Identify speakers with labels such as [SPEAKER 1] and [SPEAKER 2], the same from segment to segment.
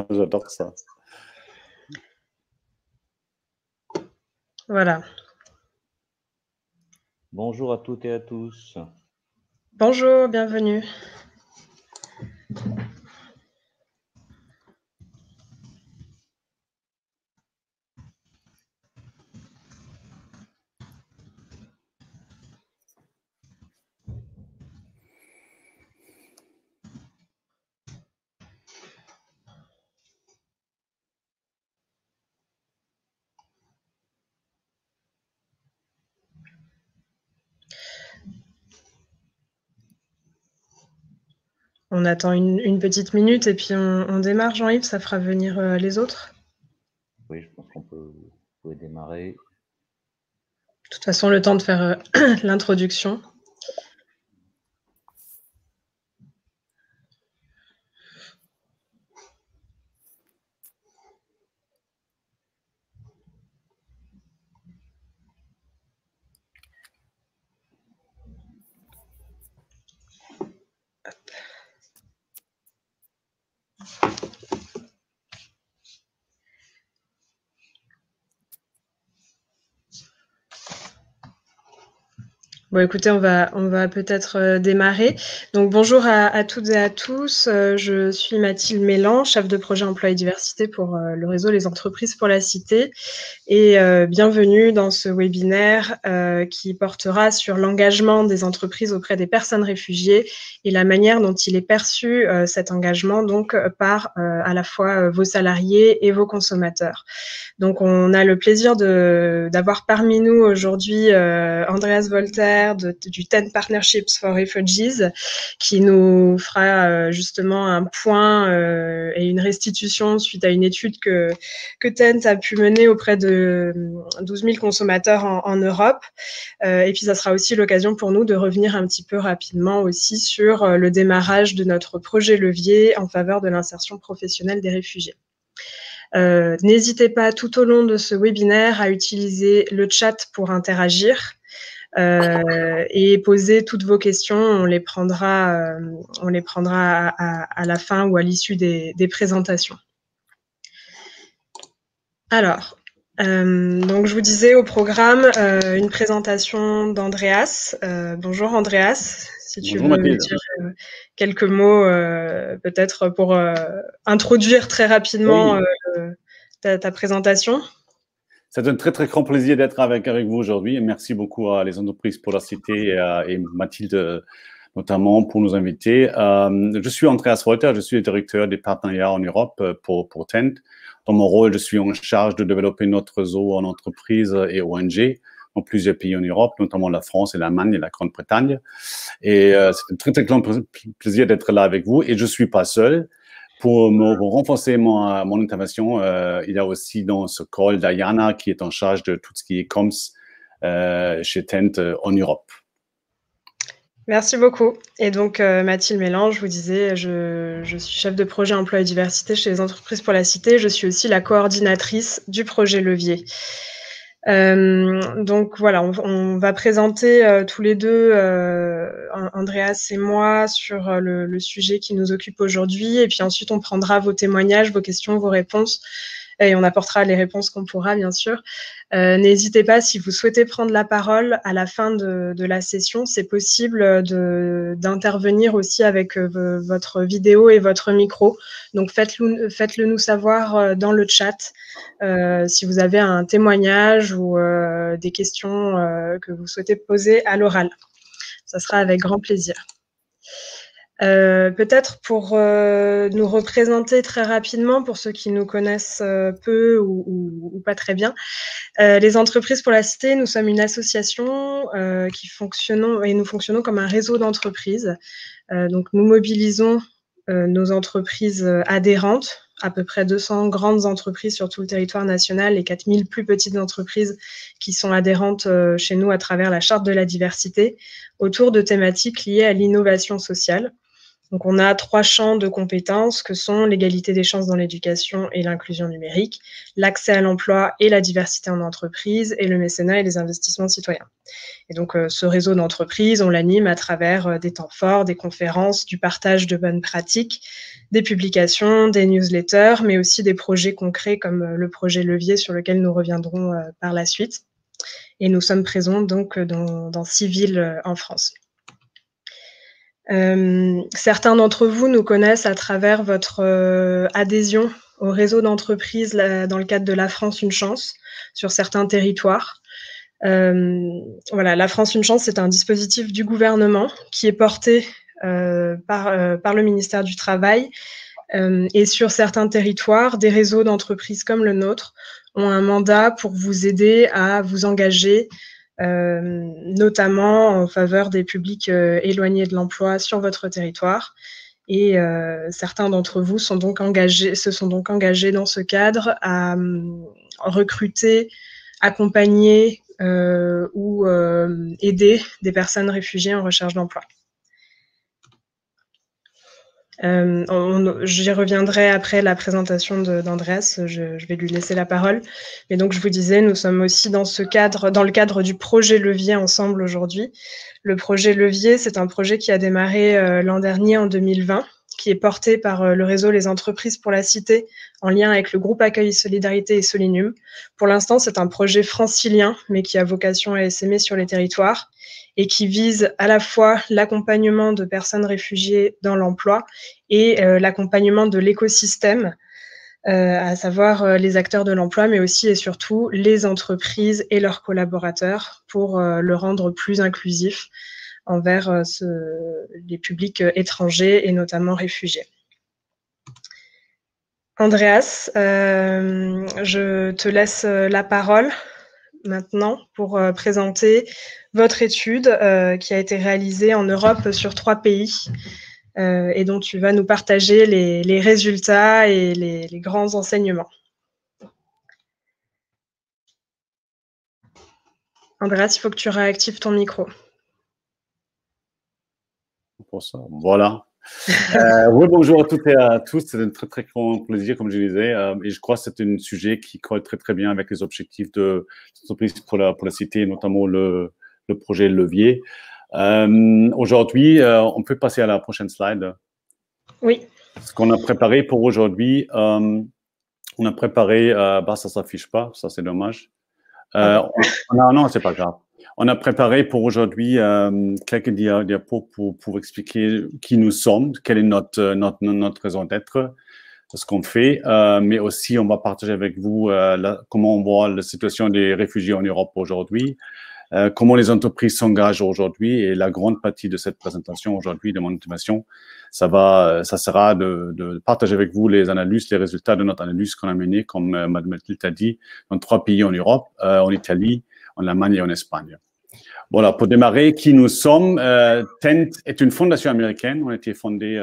[SPEAKER 1] J'adore ça.
[SPEAKER 2] Voilà.
[SPEAKER 3] Bonjour à toutes et à tous.
[SPEAKER 2] Bonjour, bienvenue. On attend une petite minute et puis on démarre, Jean-Yves, ça fera venir les autres.
[SPEAKER 3] Oui, je pense qu'on peut démarrer.
[SPEAKER 2] De toute façon, le temps de faire l'introduction. Bon, écoutez, on va peut-être démarrer. Donc, bonjour à toutes et à tous. Je suis Mathilde Mélan, chef de projet emploi et diversité pour le réseau Les Entreprises pour la Cité. Et bienvenue dans ce webinaire qui portera sur l'engagement des entreprises auprès des personnes réfugiées et la manière dont il est perçu, cet engagement, donc par à la fois vos salariés et vos consommateurs. Donc, on a le plaisir d'avoir parmi nous aujourd'hui Andreas Voltaire du TENT Partnerships for Refugees, qui nous fera justement un point et une restitution suite à une étude que TENT a pu mener auprès de 12 000 consommateurs en Europe. Et puis, ça sera aussi l'occasion pour nous de revenir un petit peu rapidement aussi sur le démarrage de notre projet levier en faveur de l'insertion professionnelle des réfugiés. N'hésitez pas tout au long de ce webinaire à utiliser le chat pour interagir et poser toutes vos questions. On les prendra à la fin ou à l'issue des présentations. Alors, donc je vous disais au programme une présentation d'Andreas. Bonjour Andreas, si tu veux me dire quelques mots peut-être pour introduire très rapidement ta présentation.
[SPEAKER 1] C'est un très, très grand plaisir d'être avec vous aujourd'hui et merci beaucoup à les entreprises pour la Cité et Mathilde notamment pour nous inviter. Je suis Andreas Voltaire, je suis le directeur des partenariats en Europe pour TENT. Dans mon rôle, je suis en charge de développer notre réseau en entreprises et ONG dans plusieurs pays en Europe, notamment la France et l'Allemagne et la Grande-Bretagne. Et c'est un très, très grand plaisir d'être là avec vous. Et je ne suis pas seul. Pour renforcer mon intervention, il y a aussi dans ce call Diana qui est en charge de tout ce qui est comms chez TENT en Europe.
[SPEAKER 2] Merci beaucoup. Et donc, Mathilde Mélan, je vous disais, je suis chef de projet emploi et diversité chez les Entreprises pour la Cité. Je suis aussi la coordinatrice du projet Levier. Donc voilà, on va présenter tous les deux, Andreas et moi, sur le sujet qui nous occupe aujourd'hui. Et puis ensuite, on prendra vos témoignages, vos questions, vos réponses. Et on apportera les réponses qu'on pourra, bien sûr. N'hésitez pas, si vous souhaitez prendre la parole à la fin de la session, c'est possible d'intervenir aussi avec votre vidéo et votre micro. Donc, faites-le nous savoir dans le chat si vous avez un témoignage ou des questions que vous souhaitez poser à l'oral. Ça sera avec grand plaisir. Peut-être pour nous représenter très rapidement, pour ceux qui nous connaissent peu ou pas très bien, les Entreprises pour la Cité, nous sommes une association nous fonctionnons comme un réseau d'entreprises. Donc nous mobilisons nos entreprises adhérentes, à peu près 200 grandes entreprises sur tout le territoire national et 4000 plus petites entreprises qui sont adhérentes chez nous à travers la Charte de la diversité, autour de thématiques liées à l'innovation sociale. Donc, on a 3 champs de compétences que sont l'égalité des chances dans l'éducation et l'inclusion numérique, l'accès à l'emploi et la diversité en entreprise, et le mécénat et les investissements citoyens. Et donc, ce réseau d'entreprises, on l'anime à travers des temps forts, des conférences, du partage de bonnes pratiques, des publications, des newsletters, mais aussi des projets concrets comme le projet Levier sur lequel nous reviendrons par la suite. Et nous sommes présents donc dans 6 villes en France. Certains d'entre vous nous connaissent à travers votre adhésion au réseau d'entreprises dans le cadre de La France Une Chance sur certains territoires. Voilà, La France Une Chance, c'est un dispositif du gouvernement qui est porté par le ministère du Travail, et sur certains territoires, des réseaux d'entreprises comme le nôtre ont un mandat pour vous aider à vous engager, notamment en faveur des publics éloignés de l'emploi sur votre territoire. Et certains d'entre vous se sont donc engagés dans ce cadre à recruter, accompagner ou aider des personnes réfugiées en recherche d'emploi. J'y reviendrai après la présentation d'Andreas, je vais lui laisser la parole. Mais donc, je vous disais, nous sommes aussi dans le cadre du projet Levier ensemble aujourd'hui. Le projet Levier, c'est un projet qui a démarré l'an dernier, en 2020, qui est porté par le réseau Les Entreprises pour la Cité, en lien avec le groupe Accueil Solidarité et Solinum. Pour l'instant, c'est un projet francilien, mais qui a vocation à essaimer sur les territoires et qui vise à la fois l'accompagnement de personnes réfugiées dans l'emploi et l'accompagnement de l'écosystème, à savoir les acteurs de l'emploi, mais aussi et surtout les entreprises et leurs collaborateurs pour le rendre plus inclusif envers les publics étrangers et notamment réfugiés. Andreas, je te laisse la parole maintenant pour présenter votre étude qui a été réalisée en Europe sur 3 pays et dont tu vas nous partager les résultats et les grands enseignements. Andreas, il faut que tu réactives ton micro.
[SPEAKER 1] Pour ça, voilà. Oui, bonjour à toutes et à tous. C'est un très, très grand plaisir, comme je disais. Et je crois que c'est un sujet qui colle très, très bien avec les objectifs de l'entreprise pour la cité, notamment le projet Levier. Aujourd'hui, on peut passer à la prochaine slide.
[SPEAKER 2] Oui.
[SPEAKER 1] Ce qu'on a préparé pour aujourd'hui, on a préparé, ça ne s'affiche pas, ça c'est dommage. Non, c'est pas grave. On a préparé pour aujourd'hui quelques diapos pour expliquer qui nous sommes, quelle est notre raison d'être, ce qu'on fait, mais aussi on va partager avec vous comment on voit la situation des réfugiés en Europe aujourd'hui, comment les entreprises s'engagent aujourd'hui, et la grande partie de cette présentation aujourd'hui, de mon motivation, ça sera de partager avec vous les analyses, les résultats de notre analyse qu'on a menée, comme Mme Mathilde a dit, dans 3 pays en Europe, en Italie, en Allemagne et en Espagne. Voilà, pour démarrer, qui nous sommes, Tent est une fondation américaine. On a été fondé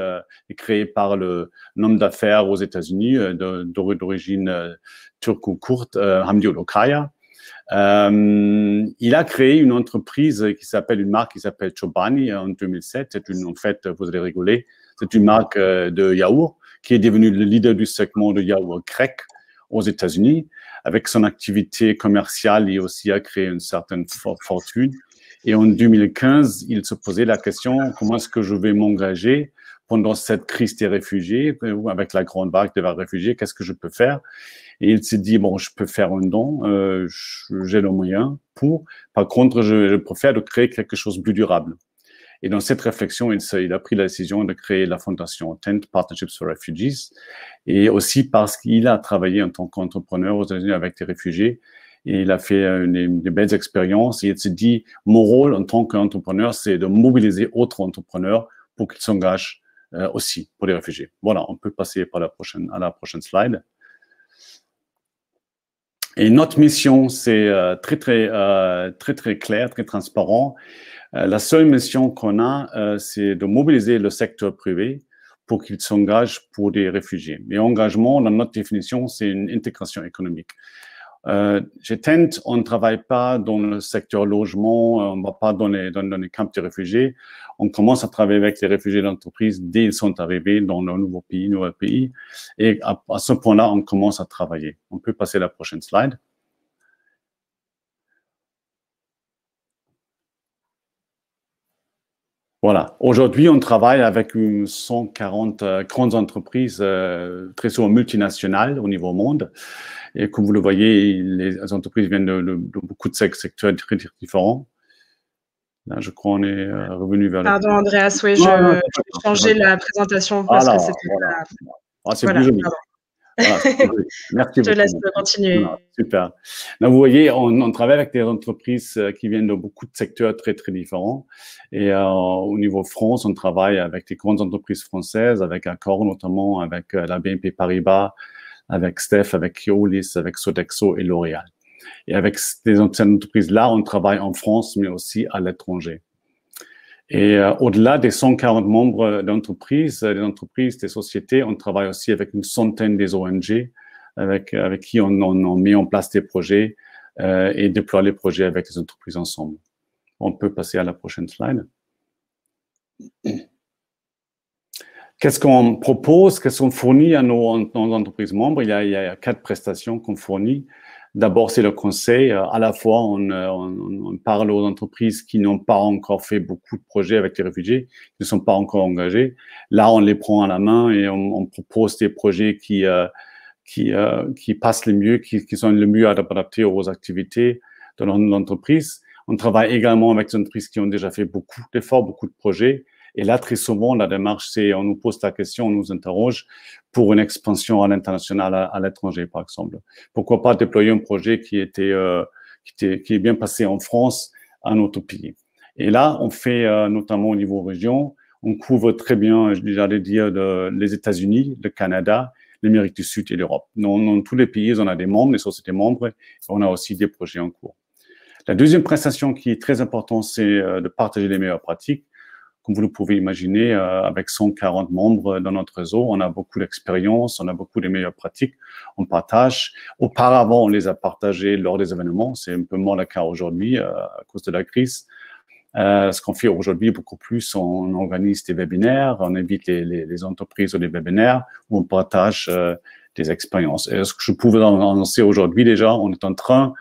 [SPEAKER 1] et créé par un homme d'affaires aux États-Unis d'origine turco-courte, Hamdi Olokaya. Il a créé une entreprise une marque qui s'appelle Chobani en 2007. En fait, vous allez rigoler, c'est une marque de yaourt qui est devenue le leader du segment de yaourt grec aux États-Unis. Avec son activité commerciale, il aussi a créé une certaine fortune. Et en 2015, il se posait la question, comment est-ce que je vais m'engager pendant cette crise des réfugiés, avec la grande vague des réfugiés, qu'est-ce que je peux faire? Et il s'est dit, bon, je peux faire un don, j'ai le moyen par contre, je préfère de créer quelque chose de plus durable. Et dans cette réflexion, il a pris la décision de créer la fondation Tent Partnerships for Refugees, et aussi parce qu'il a travaillé en tant qu'entrepreneur aux États-Unis avec des réfugiés, et il a fait des belles expériences, et il s'est dit, mon rôle en tant qu'entrepreneur, c'est de mobiliser autres entrepreneurs pour qu'ils s'engagent aussi pour les réfugiés. Voilà, on peut passer à la prochaine slide. Et notre mission, c'est très clair, très transparent. La seule mission qu'on a, c'est de mobiliser le secteur privé pour qu'il s'engage pour des réfugiés. Et engagement, dans notre définition, c'est une intégration économique. on ne travaille pas dans le secteur logement, on ne va pas dans les camps de réfugiés. On commence à travailler avec les réfugiés d'entreprise dès qu'ils sont arrivés dans leur nouveau pays. Et à ce point-là, on commence à travailler. On peut passer à la prochaine slide. Voilà. Aujourd'hui, on travaille avec 140 grandes entreprises, très souvent multinationales au niveau monde. Et comme vous le voyez, les entreprises viennent de beaucoup de secteurs très différents. Là, je crois qu'on est revenu vers
[SPEAKER 2] Pardon, Andreas, oui, je vais changer la présentation parce que c'était
[SPEAKER 1] c'est plus joli. Voilà, merci beaucoup.
[SPEAKER 2] Je te laisse continuer.
[SPEAKER 1] Voilà, super. Là, vous voyez, on travaille avec des entreprises qui viennent de beaucoup de secteurs très, très différents. Et au niveau France, on travaille avec des grandes entreprises françaises, avec Accor notamment, avec la BNP Paribas, avec Steph, avec Keolis, avec Sodexo et L'Oréal. Et avec ces entreprises-là, on travaille en France, mais aussi à l'étranger. Et au-delà des 140 membres d'entreprises, des sociétés, on travaille aussi avec une centaine des ONG avec qui on met en place des projets et déploie les projets avec les entreprises ensemble. On peut passer à la prochaine slide. Qu'est-ce qu'on propose, qu'est-ce qu'on fournit à nos entreprises membres? Il y a 4 prestations qu'on fournit. D'abord, c'est le conseil. À la fois, on parle aux entreprises qui n'ont pas encore fait beaucoup de projets avec les réfugiés, qui ne sont pas encore engagés. Là, on les prend à la main et on propose des projets qui passent le mieux, qui sont le mieux adaptés aux activités de l'entreprise. On travaille également avec des entreprises qui ont déjà fait beaucoup d'efforts, beaucoup de projets. Et là, très souvent, la démarche, c'est on nous pose la question, on nous interroge pour une expansion à l'international, à l'étranger, par exemple. Pourquoi pas déployer un projet qui est bien passé en France, à un autre pays. Et là, on fait notamment au niveau région, on couvre très bien, j'allais dire, les États-Unis, le Canada, l'Amérique du Sud et l'Europe. Dans tous les pays, on a des membres, des sociétés membres, et on a aussi des projets en cours. La deuxième prestation qui est très importante, c'est de partager les meilleures pratiques. Comme vous le pouvez imaginer, avec 140 membres dans notre réseau, on a beaucoup d'expérience, on a beaucoup de meilleures pratiques, on partage. Auparavant, on les a partagées lors des événements, c'est un peu moins le cas aujourd'hui à cause de la crise. Ce qu'on fait aujourd'hui beaucoup plus, on organise des webinaires, on invite les entreprises aux webinaires où on partage des expériences. Et ce que je pouvais annoncer aujourd'hui déjà, on est en train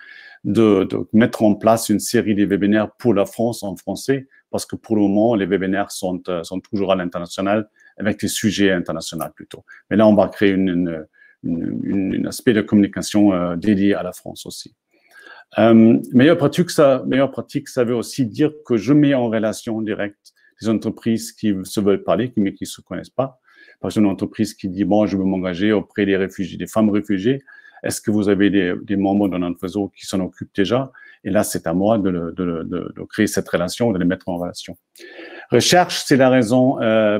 [SPEAKER 1] de mettre en place une série de webinaires pour la France en français, parce que pour le moment, les webinaires sont toujours à l'international, avec des sujets internationaux plutôt. Mais là, on va créer un aspect de communication dédié à la France aussi. Meilleure pratique, ça veut aussi dire que je mets en relation directe des entreprises qui se veulent parler, mais qui ne se connaissent pas. Par exemple, une entreprise qui dit, bon, je veux m'engager auprès des réfugiés, des femmes réfugiées. Est-ce que vous avez des membres de notre réseau qui s'en occupent déjà? Et là, c'est à moi de créer cette relation, de les mettre en relation. Recherche, c'est la raison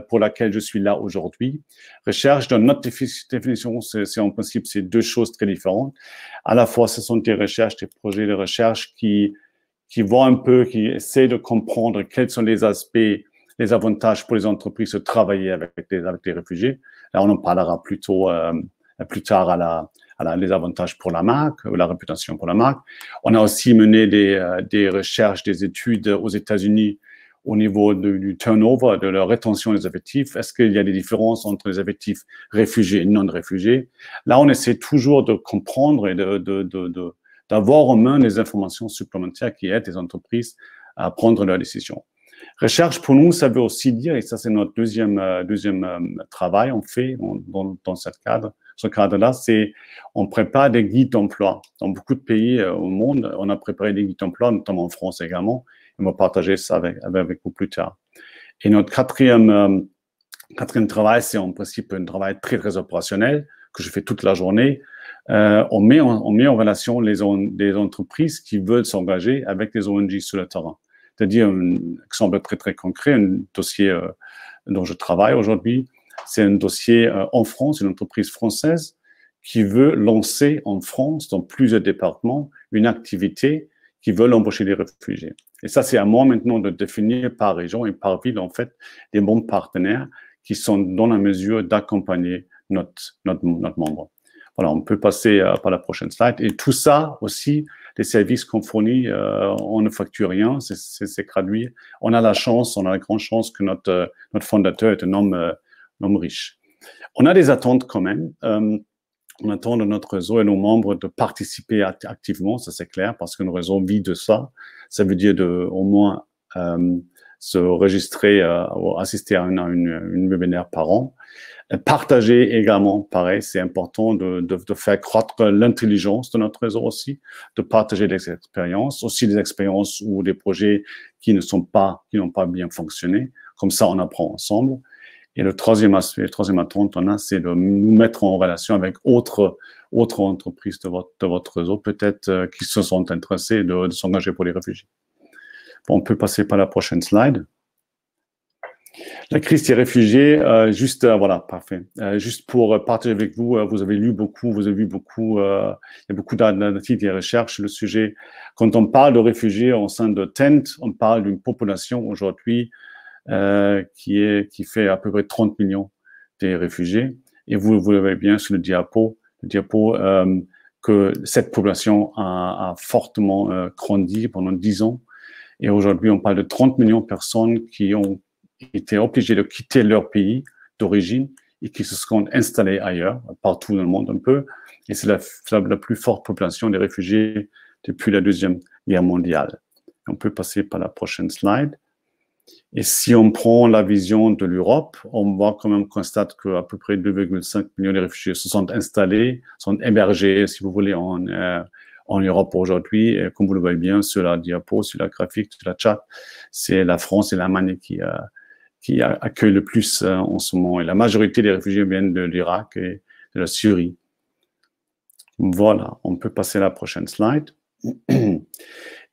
[SPEAKER 1] pour laquelle je suis là aujourd'hui. Recherche, dans notre définition, c'est en principe, c'est 2 choses très différentes. À la fois, ce sont des recherches, des projets de recherche qui voient un peu, qui essaient de comprendre quels sont les aspects, les avantages pour les entreprises de travailler avec les réfugiés. Là, on en parlera plutôt plus tard les avantages pour la marque, ou la réputation pour la marque. On a aussi mené des recherches, des études aux États-Unis au niveau du turnover, de la rétention des effectifs. Est-ce qu'il y a des différences entre les effectifs réfugiés et non réfugiés? Là, on essaie toujours de comprendre et d'avoir en main des informations supplémentaires qui aident les entreprises à prendre leurs décisions. Recherche, pour nous, ça veut aussi dire, et ça c'est notre deuxième travail, on fait dans ce cadre-là, c'est on prépare des guides d'emploi. Dans beaucoup de pays au monde, on a préparé des guides d'emploi, notamment en France également. On va partager ça avec vous plus tard. Et notre quatrième travail, c'est en principe un travail très, très opérationnel que je fais toute la journée. On met en relation des entreprises qui veulent s'engager avec des ONG sur le terrain. C'est-à-dire, un exemple très, très concret, un dossier dont je travaille aujourd'hui, c'est un dossier en France, une entreprise française qui veut lancer en France, dans plusieurs départements, une activité qui veut embaucher des réfugiés. Et ça, c'est à moi maintenant de définir par région et par ville, en fait, des bons partenaires qui sont dans la mesure d'accompagner notre membre. Voilà, on peut passer par la prochaine slide. Et tout ça aussi, les services qu'on fournit, on ne facture rien, c'est gratuit. On a la grande chance que notre fondateur est un homme riche. On a des attentes quand même. On attend de notre réseau et nos membres de participer activement, ça c'est clair, parce que notre réseau vit de ça. Ça veut dire au moins se enregistrer ou assister à une webinaire par an. Partager également, pareil, c'est important de faire croître l'intelligence de notre réseau aussi, de partager des expériences, aussi des expériences ou des projets qui n'ont pas bien fonctionné. Comme ça, on apprend ensemble. Et le troisième aspect, la troisième attente, c'est de nous mettre en relation avec autres entreprises de votre réseau, peut-être qui se sont intéressées de s'engager pour les réfugiés. Bon, on peut passer par la prochaine slide. La crise des réfugiés, voilà, parfait. Juste pour partager avec vous, vous avez lu beaucoup, vous avez vu beaucoup, il y a beaucoup d'articles et de recherches sur le sujet. Quand on parle de réfugiés au sein de Tent, on parle d'une population aujourd'hui qui fait à peu près 30 millions de réfugiés. Et vous l'avez bien sur le diapo que cette population a fortement grandi pendant 10 ans. Et aujourd'hui, on parle de 30 millions de personnes qui ont été obligées de quitter leur pays d'origine et qui se sont installées ailleurs, partout dans le monde un peu. Et c'est la plus forte population des réfugiés depuis la Deuxième Guerre mondiale. On peut passer par la prochaine slide. Et si on prend la vision de l'Europe, on voit quand même, constate qu'à peu près 2,5 millions de réfugiés se sont installés, sont hébergés, si vous voulez, en Europe aujourd'hui. Et comme vous le voyez bien sur la diapo, sur la graphique, sur la chat, c'est la France et l'Allemagne qui accueillent le plus en ce moment. Et la majorité des réfugiés viennent de l'Irak et de la Syrie. Voilà, on peut passer à la prochaine slide.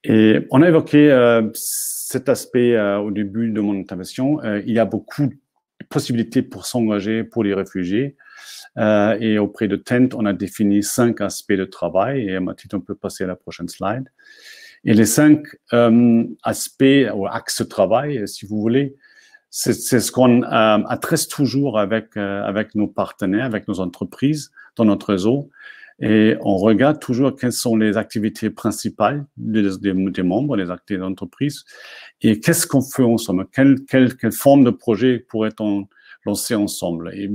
[SPEAKER 1] Et on a évoqué cet aspect au début de mon intervention. Il y a beaucoup de possibilités pour s'engager pour les réfugiés. Et auprès de Tent, on a défini 5 aspects de travail. Et Mathilde, on peut passer à la prochaine slide. Et les 5 aspects ou axes de travail, si vous voulez, c'est ce qu'on adresse toujours avec nos partenaires, avec nos entreprises dans notre réseau. Et on regarde toujours quelles sont les activités principales des membres, les activités d'entreprise, et qu'est-ce qu'on fait ensemble, quelle forme de projet pourrait-on lancer ensemble. Et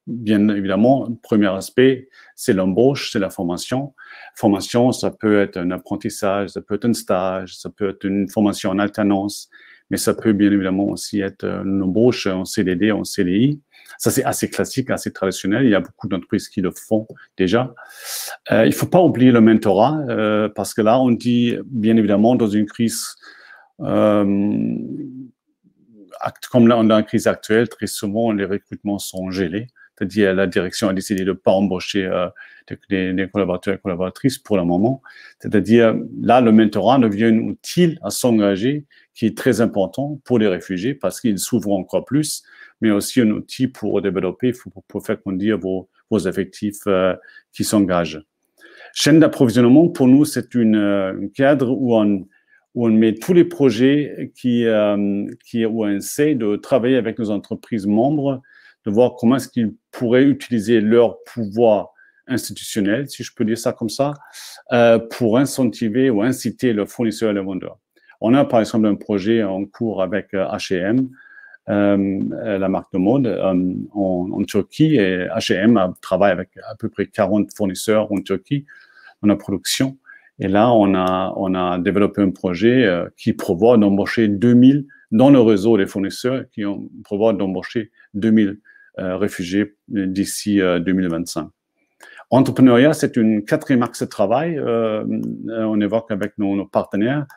[SPEAKER 1] bien évidemment, le premier aspect, c'est l'embauche, c'est la formation. Formation, ça peut être un apprentissage, ça peut être un stage, ça peut être une formation en alternance, mais ça peut bien évidemment aussi être une embauche en CDD, en CDI. Ça, c'est assez classique, assez traditionnel. Il y a beaucoup d'entreprises qui le font déjà. Il ne faut pas oublier le mentorat, parce que là, on dit, bien évidemment, dans une crise, comme là, dans la crise actuelle, très souvent, les recrutements sont gelés. C'est-à-dire, la direction a décidé de ne pas embaucher des collaborateurs et collaboratrices pour le moment. C'est-à-dire, là, le mentorat devient un outil à s'engager qui est très important pour les réfugiés parce qu'ils s'ouvrent encore plus, mais aussi un outil pour développer, pour faire conduire vos effectifs qui s'engagent. Chaîne d'approvisionnement, pour nous, c'est un cadre où on met tous les projets où on essaie de travailler avec nos entreprises membres, de voir comment est-ce qu'ils pourraient utiliser leur pouvoir institutionnel, si je peux dire ça comme ça, pour incentiver ou inciter leurs fournisseurs et leurs vendeurs. On a par exemple un projet en cours avec H&M, la marque de mode en Turquie, et H&M travaille avec à peu près 40 fournisseurs en Turquie dans la production. Et là, on a développé un projet qui prévoit d'embaucher 2000 dans le réseau des fournisseurs qui prévoit d'embaucher 2000 réfugiés d'ici 2025. Entrepreneuriat, c'est une 4e axe de travail. On évoque avec nos partenaires.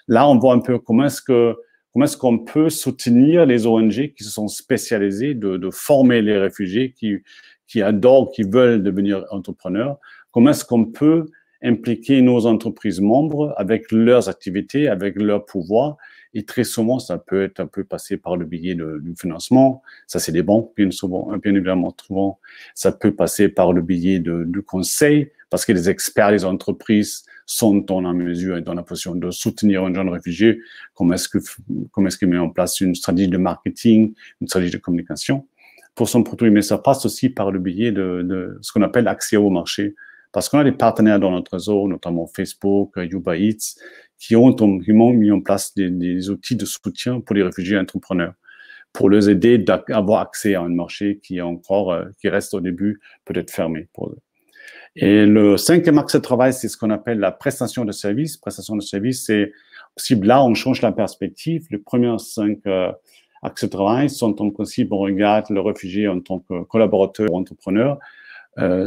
[SPEAKER 1] Là, on voit un peu comment est-ce qu'on peut soutenir les ONG qui se sont spécialisées de former les réfugiés qui adorent, qui veulent devenir entrepreneurs. Comment est-ce qu'on peut impliquer nos entreprises membres avec leurs activités, avec leur pouvoir. Et très souvent, ça peut être un peu passé par le biais du financement. Ça, c'est des banques, bien évidemment. Souvent, ça peut passer par le biais du conseil, parce que les experts des entreprises sont dans la mesure et dans la position de soutenir un jeune réfugié. Comment est-ce qu'il met en place une stratégie de marketing, une stratégie de communication. pour son produit, mais ça passe aussi par le biais de ce qu'on appelle accès au marché. Parce qu'on a des partenaires dans notre réseau, notamment Facebook, Uber Eats, qui ont mis en place des outils de soutien pour les réfugiés entrepreneurs, pour les aider à avoir accès à un marché qui reste au début peut-être fermé pour eux. Et le cinquième axe de travail, c'est ce qu'on appelle la prestation de service. Prestation de service, c'est possible. Là, on change la perspective. Les premiers 5 axes de travail sont en principe, on regarde le réfugié en tant que collaborateur ou entrepreneur.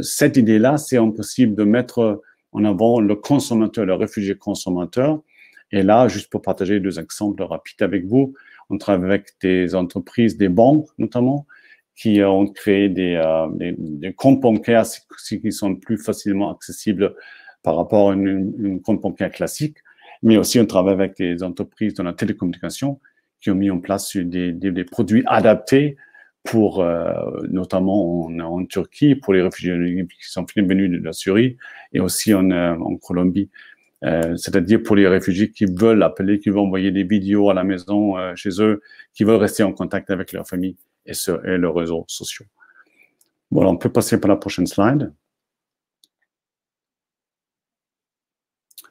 [SPEAKER 1] Cette idée-là, c'est impossible de mettre en avant le consommateur, le réfugié consommateur. Et là, juste pour partager 2 exemples rapides avec vous, on travaille avec des entreprises, des banques notamment, qui ont créé des comptes bancaires qui sont plus facilement accessibles par rapport à une compte bancaire classique. Mais aussi, on travaille avec des entreprises dans la télécommunication qui ont mis en place des produits adaptés pour, notamment en Turquie, pour les réfugiés qui sont venus de la Syrie et aussi en Colombie. C'est-à-dire pour les réfugiés qui veulent appeler, qui veulent envoyer des vidéos à la maison chez eux, qui veulent rester en contact avec leur famille et leurs réseaux sociaux. Voilà, on peut passer par la prochaine slide.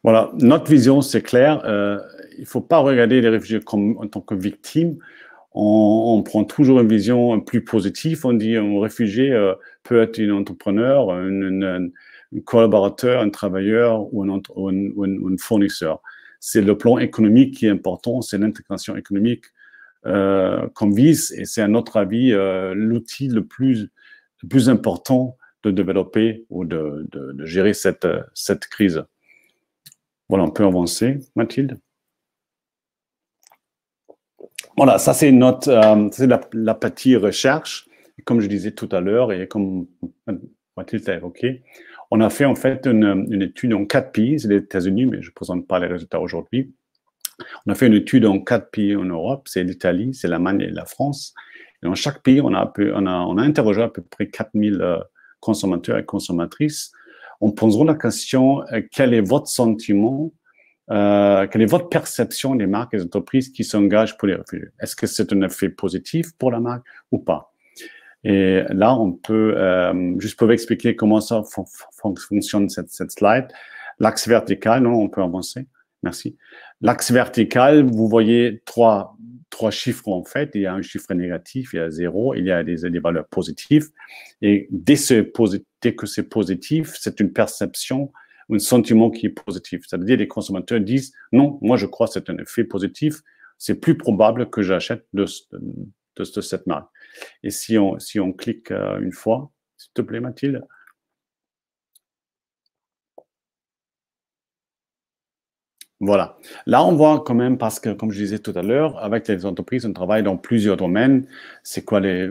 [SPEAKER 1] Voilà, notre vision, c'est clair. Il ne faut pas regarder les réfugiés en tant que victimes. On prend toujours une vision plus positive. On dit un réfugié peut être un entrepreneur, un collaborateur, un travailleur ou un fournisseur. C'est le plan économique qui est important, c'est l'intégration économique qu'on vise, et c'est à notre avis l'outil le plus important de développer ou de gérer cette crise. Voilà, on peut avancer, Mathilde. Voilà, ça c'est la partie recherche. Comme je disais tout à l'heure et comme Mathilde a évoqué, on a fait en fait une étude en 4 pays, c'est les États-Unis, mais je ne présente pas les résultats aujourd'hui. On a fait une étude en 4 pays en Europe, c'est l'Italie, c'est l'Allemagne et la France. Et dans chaque pays, on a interrogé à peu près 4000 consommateurs et consommatrices. On posera la question, quel est votre sentiment, quelle est votre perception des marques et des entreprises qui s'engagent pour les réfugiés? Est-ce que c'est un effet positif pour la marque ou pas? Et là, on peut, juste pour expliquer comment ça fonctionne cette slide. L'axe vertical, non, on peut avancer. Merci. L'axe vertical, vous voyez trois chiffres en fait. Il y a un chiffre négatif, il y a 0, il y a des valeurs positives. Et dès que c'est positif, c'est une perception, un sentiment qui est positif. C'est-à-dire les consommateurs disent non, moi je crois que c'est un effet positif. C'est plus probable que j'achète de cette marque. Et si on clique une fois, s'il te plaît Mathilde. Voilà. Là, on voit quand même, parce que, comme je disais tout à l'heure, avec les entreprises, on travaille dans plusieurs domaines. C'est quoi les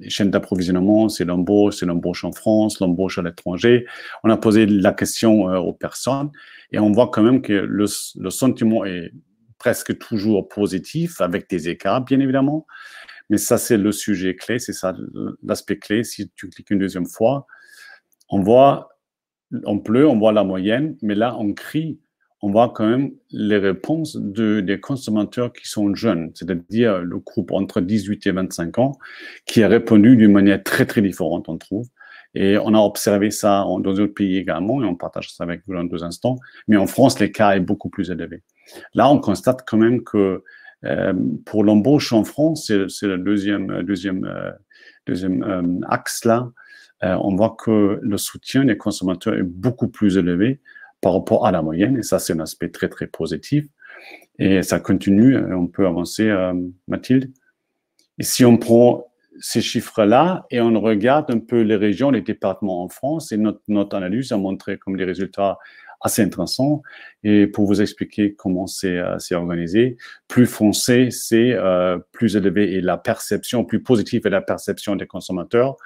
[SPEAKER 1] chaînes d'approvisionnement? C'est l'embauche en France, l'embauche à l'étranger. On a posé la question aux personnes et on voit quand même que le sentiment est presque toujours positif, avec des écarts, bien évidemment. Mais ça, c'est le sujet clé, c'est ça l'aspect clé. Si tu cliques une deuxième fois, on voit en bleu, on voit la moyenne, mais là, en gris, on voit quand même les réponses des consommateurs qui sont jeunes, c'est-à-dire le groupe entre 18 et 25 ans, qui a répondu d'une manière très, très différente, on trouve. Et on a observé ça dans d'autres pays également, et on partage ça avec vous dans 2 instants. Mais en France, l'écart est beaucoup plus élevé. Là, on constate quand même que pour l'embauche en France, c'est le deuxième axe là, on voit que le soutien des consommateurs est beaucoup plus élevé par rapport à la moyenne, et ça, c'est un aspect très, très positif. Et ça continue, on peut avancer, Mathilde. Et si on prend ces chiffres-là et on regarde un peu les régions, les départements en France, et notre analyse a montré comme des résultats assez intéressants. Et pour vous expliquer comment c'est organisé, plus foncé, c'est plus élevé, et la perception, plus positive est la perception des consommateurs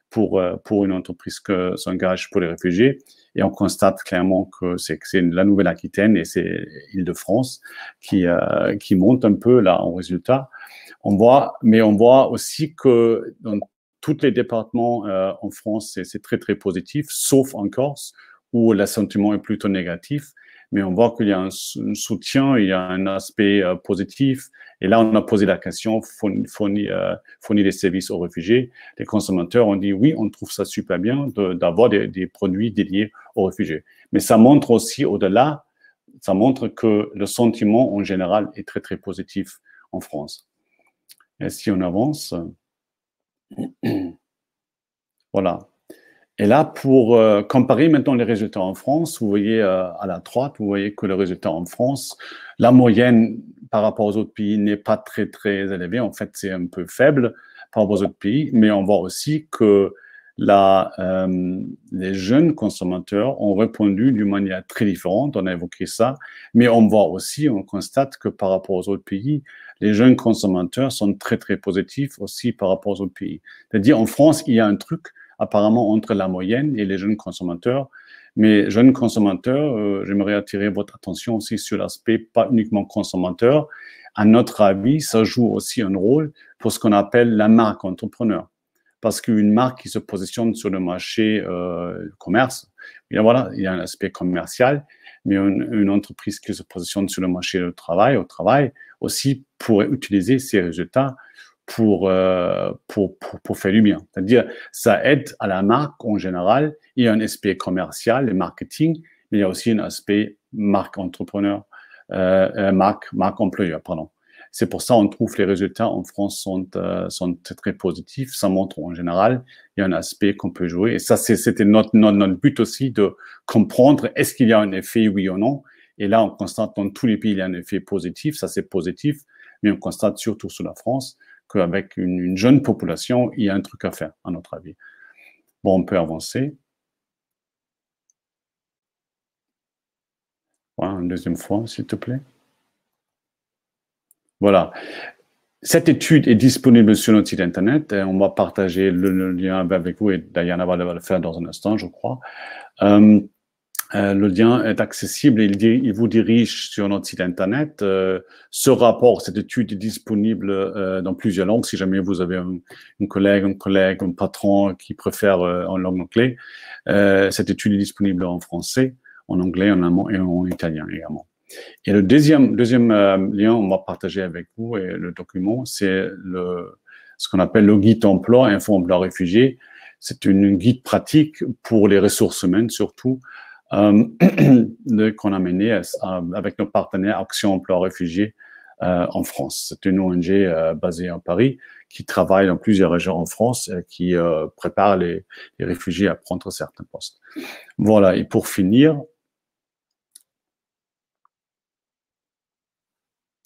[SPEAKER 1] pour une entreprise qui s'engage pour les réfugiés. Et on constate clairement que c'est la Nouvelle-Aquitaine et c'est Île-de-France qui monte un peu là en résultat. Mais on voit aussi que dans tous les départements en France, c'est très, très positif, sauf en Corse, où le sentiment est plutôt négatif. mais on voit qu'il y a un soutien, il y a un aspect positif. Et là, on a posé la question, fournir des services aux réfugiés. Les consommateurs ont dit, oui, on trouve ça super bien d'avoir des produits dédiés aux réfugiés. Mais ça montre aussi, au-delà, ça montre que le sentiment, en général, est très, très positif en France. Et si on avance, voilà. Et là, pour comparer maintenant les résultats en France, vous voyez à la droite, vous voyez que le résultat en France, la moyenne par rapport aux autres pays n'est pas très, très élevée. En fait, c'est un peu faible par rapport aux autres pays. Mais on voit aussi que les jeunes consommateurs ont répondu d'une manière très différente. On a évoqué ça. Mais on voit aussi, on constate que par rapport aux autres pays, les jeunes consommateurs sont très, très positifs aussi par rapport aux autres pays. C'est-à-dire, en France, il y a un truc apparemment entre la moyenne et les jeunes consommateurs. Mais jeunes consommateurs, j'aimerais attirer votre attention aussi sur l'aspect pas uniquement consommateur. À notre avis, ça joue aussi un rôle pour ce qu'on appelle la marque entrepreneur. Parce qu'une marque qui se positionne sur le marché commerce, et voilà, il y a un aspect commercial, mais une entreprise qui se positionne sur le marché du travail, au travail, aussi pourrait utiliser ces résultats pour faire du bien. C'est-à-dire, ça aide à la marque en général. Il y a un aspect commercial et marketing, mais il y a aussi un aspect marque entrepreneur, marque employeur, pardon. C'est pour ça qu'on trouve que les résultats en France sont très, très positifs. Ça montre en général, il y a un aspect qu'on peut jouer. Et ça, c'était notre but aussi de comprendre est-ce qu'il y a un effet, oui ou non. Et là, on constate dans tous les pays, il y a un effet positif. Ça, c'est positif. Mais on constate surtout sur la France qu'avec une jeune population, il y a un truc à faire, à notre avis. Bon, on peut avancer. Voilà, une deuxième fois, s'il te plaît. Voilà. Cette étude est disponible sur notre site Internet. On va partager le lien avec vous et Diana va le faire dans un instant, je crois. Le lien est accessible, il vous dirige sur notre site Internet. Ce rapport, cette étude est disponible dans plusieurs langues. Si jamais vous avez un collègue, un patron qui préfère en langue anglais, cette étude est disponible en français, en anglais, en allemand et en italien également. Et le deuxième lien, on va partager avec vous et le document, c'est ce qu'on appelle le guide emploi, Info Emploi Réfugié. C'est une guide pratique pour les ressources humaines surtout, qu'on a mené avec nos partenaires Action Emploi Réfugiés en France. C'est une ONG basée à Paris qui travaille dans plusieurs régions en France et qui prépare les réfugiés à prendre certains postes. Voilà, et pour finir,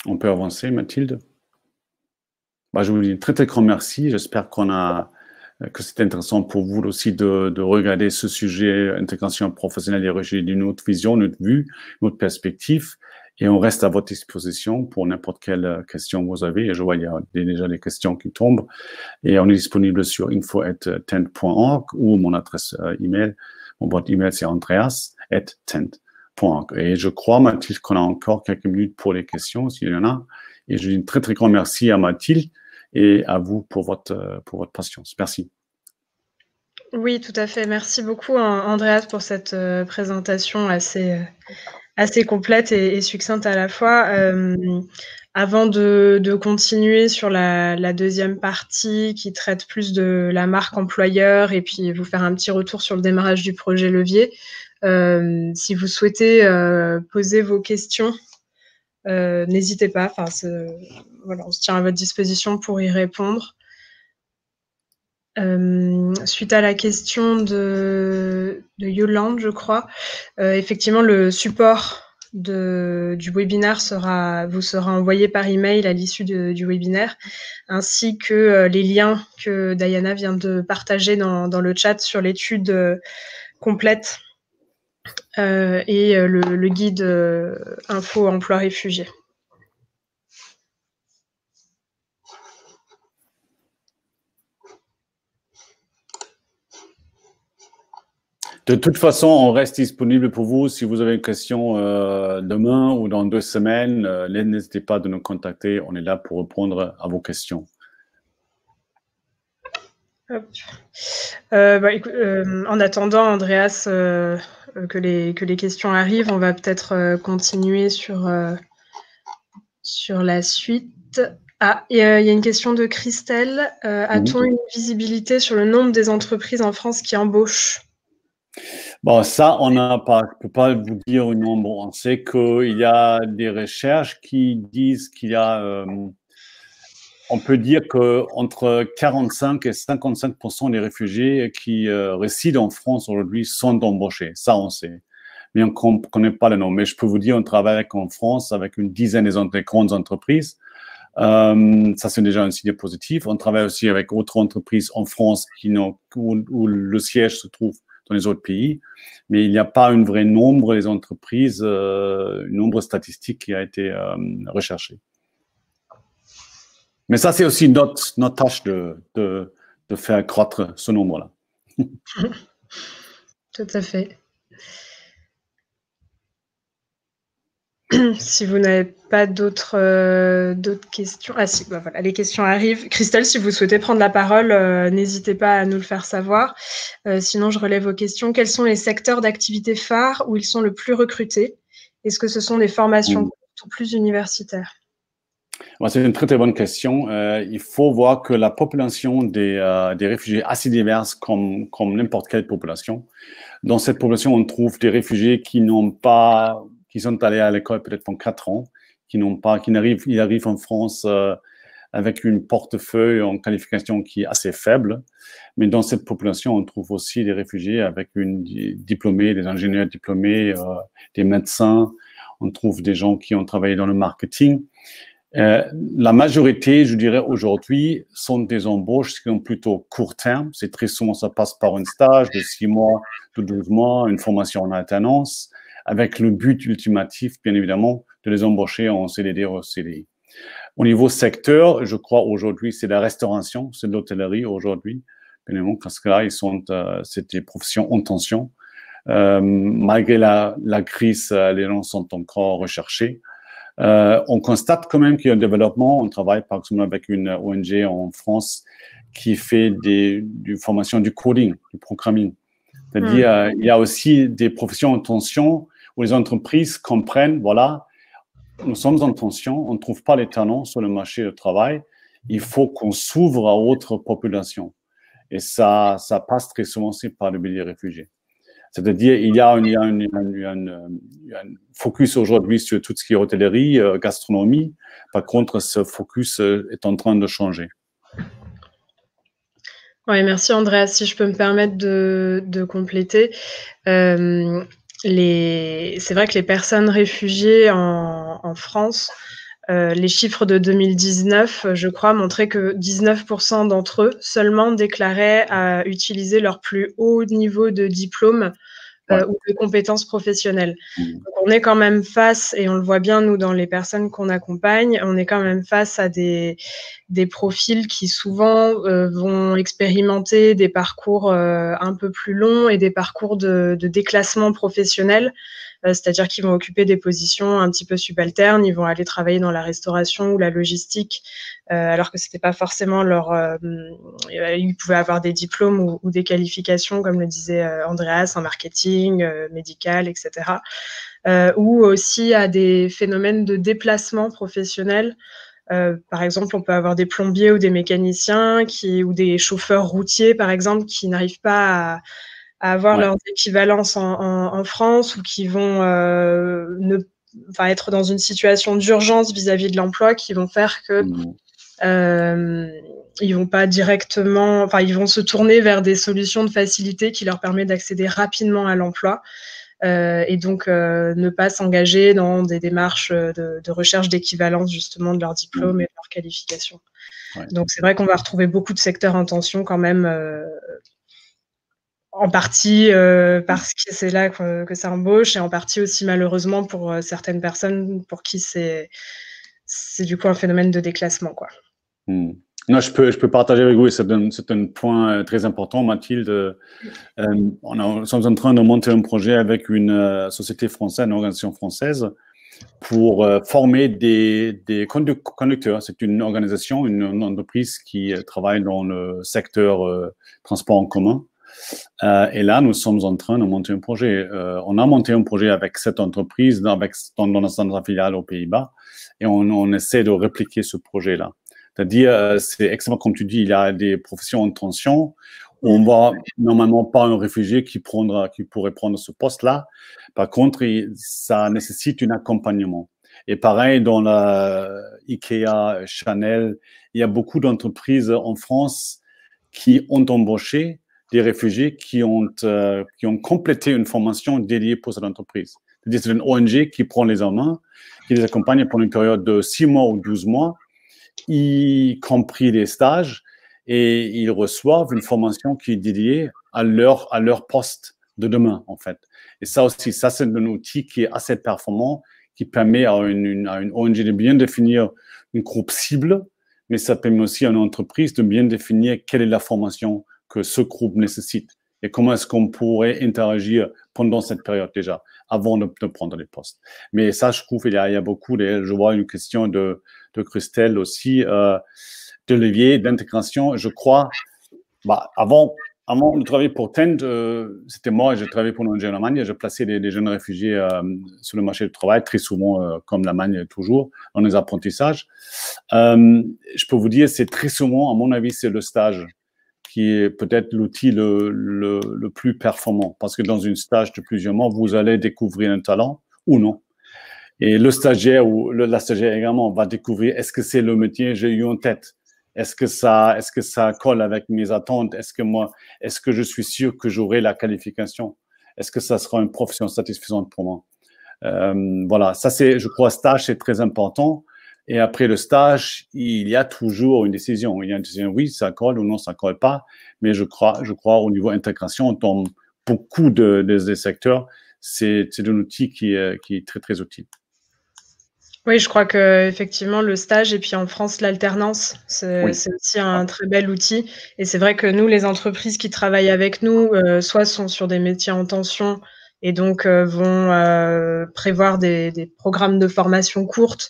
[SPEAKER 1] on peut avancer, Mathilde? Je vous dis un très, très grand merci. J'espère que c'est intéressant pour vous aussi de regarder ce sujet, intégration professionnelle des réfugiés d'une autre vision, notre vue, notre perspective. Et on reste à votre disposition pour n'importe quelle question vous avez. Et je vois, il y a déjà des questions qui tombent. Et on est disponible sur info@tent.org ou mon adresse email. Mon boîte email, c'est andreas@tent.org. Et je crois, Mathilde, qu'on a encore quelques minutes pour les questions, s'il y en a. Et je dis un très, très grand merci à Mathilde et à vous pour votre patience. Merci.
[SPEAKER 2] Oui, tout à fait. Merci beaucoup, Andreas, pour cette présentation assez complète et succincte à la fois. Avant de continuer sur la deuxième partie qui traite plus de la marque employeur et puis vous faire un petit retour sur le démarrage du projet Levier, si vous souhaitez poser vos questions, n'hésitez pas. Voilà, on se tient à votre disposition pour y répondre. Suite à la question de Yolande, je crois, effectivement, le support du webinaire vous sera envoyé par email à l'issue du webinaire, ainsi que les liens que Diana vient de partager dans le chat sur l'étude complète et le guide Info Emploi Réfugié.
[SPEAKER 1] De toute façon, on reste disponible pour vous. Si vous avez une question demain ou dans 2 semaines, n'hésitez pas de nous contacter. On est là pour répondre à vos questions.
[SPEAKER 2] En attendant, Andreas que les questions arrivent, on va peut-être continuer sur la suite. Ah, il y a une question de Christelle. A-t-on une visibilité sur le nombre des entreprises en France qui embauchent?
[SPEAKER 1] Bon, ça, on n'a pas, je ne peux pas vous dire un nombre. On sait qu'il y a des recherches qui disent qu'il y a, on peut dire qu'entre 45 et 55% des réfugiés qui résident en France aujourd'hui sont embauchés. Ça, on sait. Mais on ne connaît pas le nombre. Mais je peux vous dire, on travaille en France avec une dizaine de grandes entreprises. Ça, c'est déjà un signe positif. On travaille aussi avec d'autres entreprises en France où le siège se trouve dans les autres pays. Mais il n'y a pas un vrai nombre des entreprises, un nombre statistique qui a été recherché. Mais ça, c'est aussi notre tâche de faire croître ce nombre-là.
[SPEAKER 2] Tout à fait. Si vous n'avez pas d'autres questions... Ah si, bah voilà, les questions arrivent. Christelle, si vous souhaitez prendre la parole, n'hésitez pas à nous le faire savoir. Sinon, je relève vos questions. Quels sont les secteurs d'activité phares où ils sont le plus recrutés? Est-ce que ce sont des formations courtes ou plus universitaires?
[SPEAKER 1] C'est une très, très bonne question. Il faut voir que la population des réfugiés assez diverse comme n'importe quelle population. Dans cette population, on trouve des réfugiés qui sont allés à l'école peut-être pendant 4 ans, ils arrivent en France avec une portefeuille en qualification qui est assez faible. Mais dans cette population, on trouve aussi des réfugiés avec des ingénieurs diplômés, des médecins. On trouve des gens qui ont travaillé dans le marketing. La majorité, je dirais aujourd'hui, sont des embauches qui sont plutôt court terme. C'est très souvent, ça passe par un stage de 6 mois, de 12 mois, une formation en alternance, avec le but ultimatif, bien évidemment, de les embaucher en CDD ou CDI. Au niveau secteur, je crois aujourd'hui, c'est la restauration, c'est l'hôtellerie aujourd'hui, bien évidemment, parce que là, c'est des professions en tension. Malgré la crise, les gens sont encore recherchés. On constate quand même qu'il y a un développement. On travaille par exemple avec une ONG en France qui fait des formations du coding, du programming. C'est-à-dire, il y a aussi des professions en tension où les entreprises comprennent, voilà, nous sommes en tension, on ne trouve pas les talents sur le marché du travail, il faut qu'on s'ouvre à autres populations. Et ça passe très souvent aussi par le biais des réfugiés. C'est-à-dire, il y a un focus aujourd'hui sur tout ce qui est hôtellerie, gastronomie. Par contre, ce focus est en train de changer.
[SPEAKER 2] Oui, merci Andrea. Si je peux me permettre de compléter, c'est vrai que les personnes réfugiées en France, les chiffres de 2019, je crois, montraient que 19% d'entre eux seulement déclaraient à utiliser leur plus haut niveau de diplôme ou de compétences professionnelles. Donc, on est quand même face, et on le voit bien, nous, dans les personnes qu'on accompagne, on est quand même face à des profils qui souvent vont expérimenter des parcours un peu plus longs et des parcours de déclassement professionnel. C'est-à-dire qu'ils vont occuper des positions un petit peu subalternes, ils vont aller travailler dans la restauration ou la logistique, alors que c'était pas forcément ils pouvaient avoir des diplômes ou des qualifications, comme le disait Andreas, en marketing, médical, etc. Ou aussi à des phénomènes de déplacement professionnel. Par exemple, on peut avoir des plombiers ou des mécaniciens ou des chauffeurs routiers, par exemple, qui n'arrivent pas à avoir leurs équivalences en France ou qui vont être dans une situation d'urgence vis-à-vis de l'emploi, qui vont faire que ils vont pas directement, ils vont se tourner vers des solutions de facilité qui leur permettent d'accéder rapidement à l'emploi et donc ne pas s'engager dans des démarches de recherche d'équivalence justement de leur diplôme et de leur qualification. Donc c'est vrai qu'on va retrouver beaucoup de secteurs en tension quand même. En partie parce que c'est là que ça embauche et en partie aussi malheureusement pour certaines personnes pour qui c'est du coup un phénomène de déclassement, quoi.
[SPEAKER 1] Non, je peux partager avec vous, c'est un point très important, Mathilde. Nous sommes en train de monter un projet avec une société française, une organisation française, pour former des conducteurs. C'est une organisation, une entreprise qui travaille dans le secteur transport en commun. Et là, nous sommes en train de monter un projet. On a monté un projet avec cette entreprise dans notre filiale aux Pays-Bas et on essaie de répliquer ce projet-là. C'est-à-dire, c'est exactement comme tu dis, il y a des professions en tension où on voit normalement pas un réfugié qui pourrait prendre ce poste-là. Par contre, ça nécessite un accompagnement. Et pareil, dans la IKEA, Chanel, il y a beaucoup d'entreprises en France qui ont embauché des réfugiés qui ont complété une formation dédiée pour cette entreprise. C'est-à-dire, c'est une ONG qui prend les en main, qui les accompagne pendant une période de 6 mois ou 12 mois, y compris les stages, et ils reçoivent une formation qui est dédiée à leur poste de demain, en fait. Et ça aussi, ça, c'est un outil qui est assez performant, qui permet à une ONG de bien définir une groupe cible, mais ça permet aussi à une entreprise de bien définir quelle est la formation que ce groupe nécessite et comment est-ce qu'on pourrait interagir pendant cette période déjà, avant de prendre les postes. Mais ça, je trouve, il y a beaucoup, je vois une question de Christelle aussi, de levier, d'intégration. Je crois, avant de travailler pour Tend, c'était moi, j'ai travaillé pour une ONG en Allemagne, je plaçais des jeunes réfugiés sur le marché du travail, très souvent, comme l'Allemagne toujours, dans les apprentissages. Je peux vous dire, c'est très souvent, à mon avis, c'est le stage qui est peut-être l'outil le plus performant. Parce que dans un stage de plusieurs mois, vous allez découvrir un talent ou non. Et le stagiaire ou la stagiaire également va découvrir est-ce que c'est le métier que j'ai eu en tête. Est-ce que ça colle avec mes attentes? Est-ce que je suis sûr que j'aurai la qualification? Est-ce que ça sera une profession satisfaisante pour moi? Voilà, ça c'est, je crois, stage c'est très important. Et après le stage, il y a toujours une décision. Il y a une décision, oui, ça colle ou non, ça colle pas. Mais je crois au niveau intégration, dans beaucoup des secteurs, c'est un outil qui est très, très utile.
[SPEAKER 2] Oui, je crois qu'effectivement, le stage et puis en France, l'alternance, c'est aussi un très bel outil. Et c'est vrai que nous, les entreprises qui travaillent avec nous, soit sont sur des métiers en tension et donc vont prévoir des programmes de formation courtes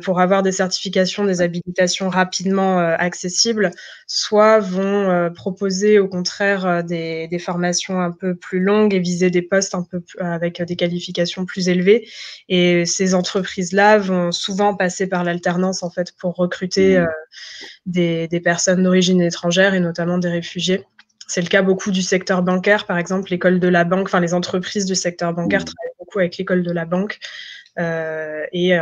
[SPEAKER 2] pour avoir des certifications, des habilitations rapidement accessibles, soit vont proposer au contraire des formations un peu plus longues et viser des postes un peu avec des qualifications plus élevées. Et ces entreprises-là vont souvent passer par l'alternance en fait pour recruter des personnes d'origine étrangère et notamment des réfugiés. C'est le cas beaucoup du secteur bancaire, par exemple, l'école de la banque, enfin les entreprises du secteur bancaire travaillent beaucoup avec l'école de la banque et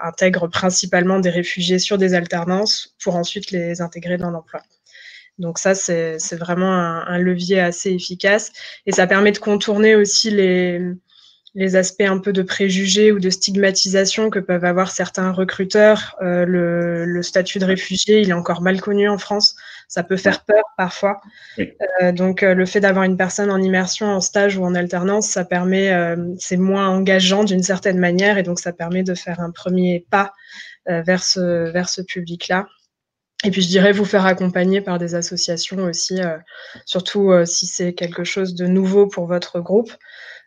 [SPEAKER 2] intègrent principalement des réfugiés sur des alternances pour ensuite les intégrer dans l'emploi. Donc ça, c'est vraiment un levier assez efficace et ça permet de contourner aussi les aspects un peu de préjugés ou de stigmatisation que peuvent avoir certains recruteurs. Le statut de réfugié, il est encore mal connu en France. Ça peut faire peur parfois. Oui. Donc, le fait d'avoir une personne en immersion, en stage ou en alternance, ça permet, c'est moins engageant d'une certaine manière et donc ça permet de faire un premier pas vers ce public-là. Et puis, je dirais vous faire accompagner par des associations aussi, surtout si c'est quelque chose de nouveau pour votre groupe.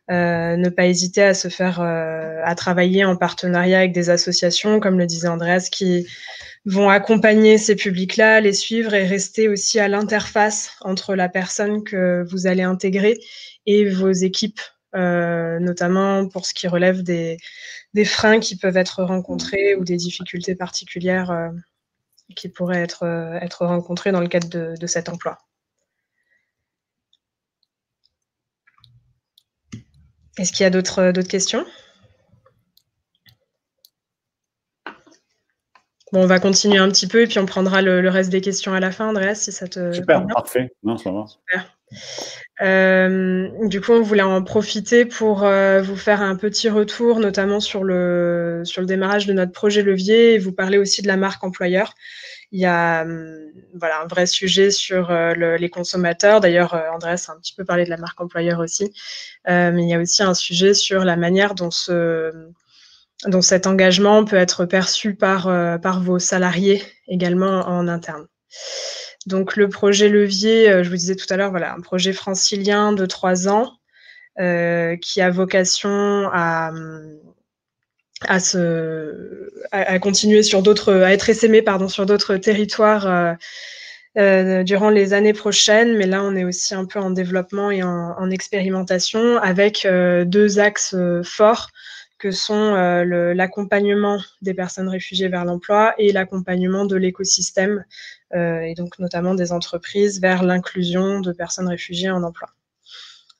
[SPEAKER 2] Ne pas hésiter à se faire, à travailler en partenariat avec des associations, comme le disait Andreas, qui vont accompagner ces publics-là, les suivre et rester aussi à l'interface entre la personne que vous allez intégrer et vos équipes, notamment pour ce qui relève des freins qui peuvent être rencontrés ou des difficultés particulières qui pourraient être rencontrées dans le cadre de cet emploi. Est-ce qu'il y a d'autres questions? Bon, on va continuer un petit peu et puis on prendra le reste des questions à la fin, Andreas, si ça te
[SPEAKER 1] Super,
[SPEAKER 2] convient.
[SPEAKER 1] parfait. Non, ça va.
[SPEAKER 2] Super. Du coup, on voulait en profiter pour vous faire un petit retour, notamment sur le démarrage de notre projet levier et vous parler aussi de la marque employeur. Il y a un vrai sujet sur les consommateurs. D'ailleurs, Andreas a un petit peu parlé de la marque employeur aussi. Mais il y a aussi un sujet sur la manière dont cet engagement peut être perçu par vos salariés également en interne. Donc, le projet levier, je vous disais tout à l'heure, voilà, un projet francilien de 3 ans qui a vocation à continuer sur d'autres, à être essaimé sur d'autres territoires durant les années prochaines, mais là, on est aussi un peu en développement et en expérimentation avec 2 axes forts que sont l'accompagnement des personnes réfugiées vers l'emploi et l'accompagnement de l'écosystème, et donc notamment des entreprises vers l'inclusion de personnes réfugiées en emploi.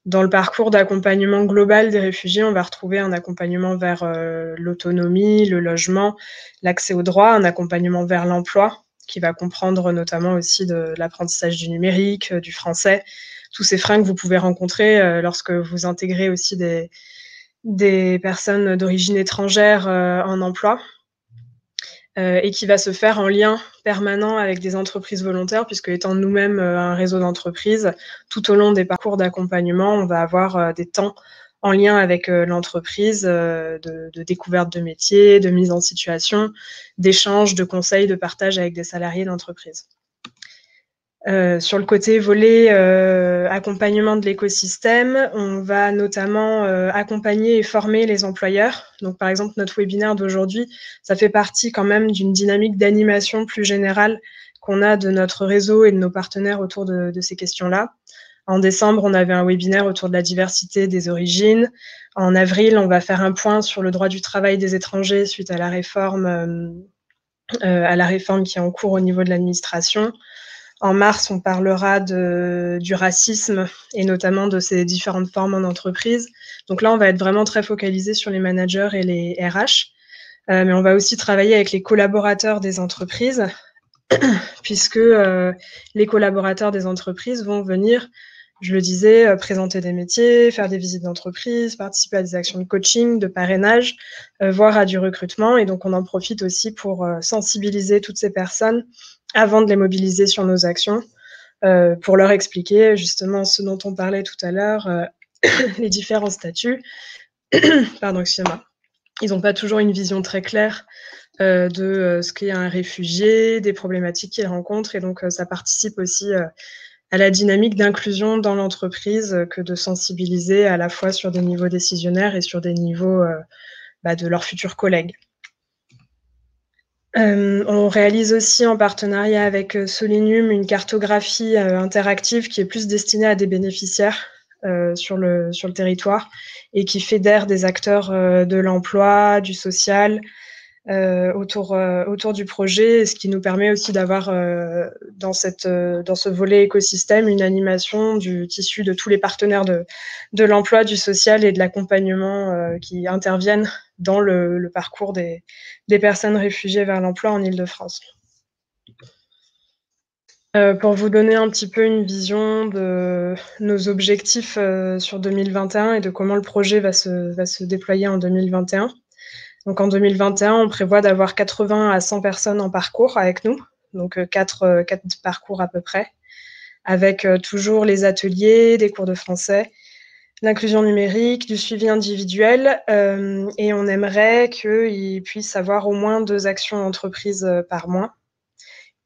[SPEAKER 2] Dans le parcours d'accompagnement global des réfugiés, on va retrouver un accompagnement vers l'autonomie, le logement, l'accès aux droits, un accompagnement vers l'emploi, qui va comprendre notamment aussi de l'apprentissage du numérique, du français, tous ces freins que vous pouvez rencontrer lorsque vous intégrez aussi des personnes d'origine étrangère en emploi, et qui va se faire en lien permanent avec des entreprises volontaires, puisque étant nous-mêmes un réseau d'entreprises, tout au long des parcours d'accompagnement, on va avoir des temps en lien avec l'entreprise, de découverte de métiers, de mise en situation, d'échange, de conseils, de partage avec des salariés d'entreprise. Sur le côté volet accompagnement de l'écosystème, on va notamment accompagner et former les employeurs. Donc, par exemple, notre webinaire d'aujourd'hui, ça fait partie quand même d'une dynamique d'animation plus générale qu'on a de notre réseau et de nos partenaires autour de ces questions-là. En décembre, on avait un webinaire autour de la diversité des origines. En avril, on va faire un point sur le droit du travail des étrangers suite à la réforme qui est en cours au niveau de l'administration. En mars, on parlera du racisme et notamment de ces différentes formes en entreprise. Donc là, on va être vraiment très focalisé sur les managers et les RH. Mais on va aussi travailler avec les collaborateurs des entreprises, puisque les collaborateurs des entreprises vont venir, je le disais, présenter des métiers, faire des visites d'entreprise, participer à des actions de coaching, de parrainage, voire à du recrutement. Et donc, on en profite aussi pour sensibiliser toutes ces personnes avant de les mobiliser sur nos actions, pour leur expliquer justement ce dont on parlait tout à l'heure, les différents statuts. Pardon, excusez-moi. Ils n'ont pas toujours une vision très claire de ce qu'est un réfugié, des problématiques qu'ils rencontrent, et donc ça participe aussi à la dynamique d'inclusion dans l'entreprise que de sensibiliser à la fois sur des niveaux décisionnaires et sur des niveaux de leurs futurs collègues. On réalise aussi en partenariat avec Solinium une cartographie interactive qui est plus destinée à des bénéficiaires sur le territoire et qui fédère des acteurs de l'emploi, du social, autour du projet, ce qui nous permet aussi d'avoir dans ce volet écosystème une animation du tissu de tous les partenaires de l'emploi, du social et de l'accompagnement qui interviennent dans le parcours des personnes réfugiées vers l'emploi en Île-de-France. Pour vous donner un petit peu une vision de nos objectifs sur 2021 et de comment le projet va se déployer en 2021. Donc en 2021, on prévoit d'avoir 80 à 100 personnes en parcours avec nous, donc 4 parcours à peu près, avec toujours les ateliers, des cours de français, l'inclusion numérique, du suivi individuel, et on aimerait qu'ils puissent avoir au moins 2 actions entreprises par mois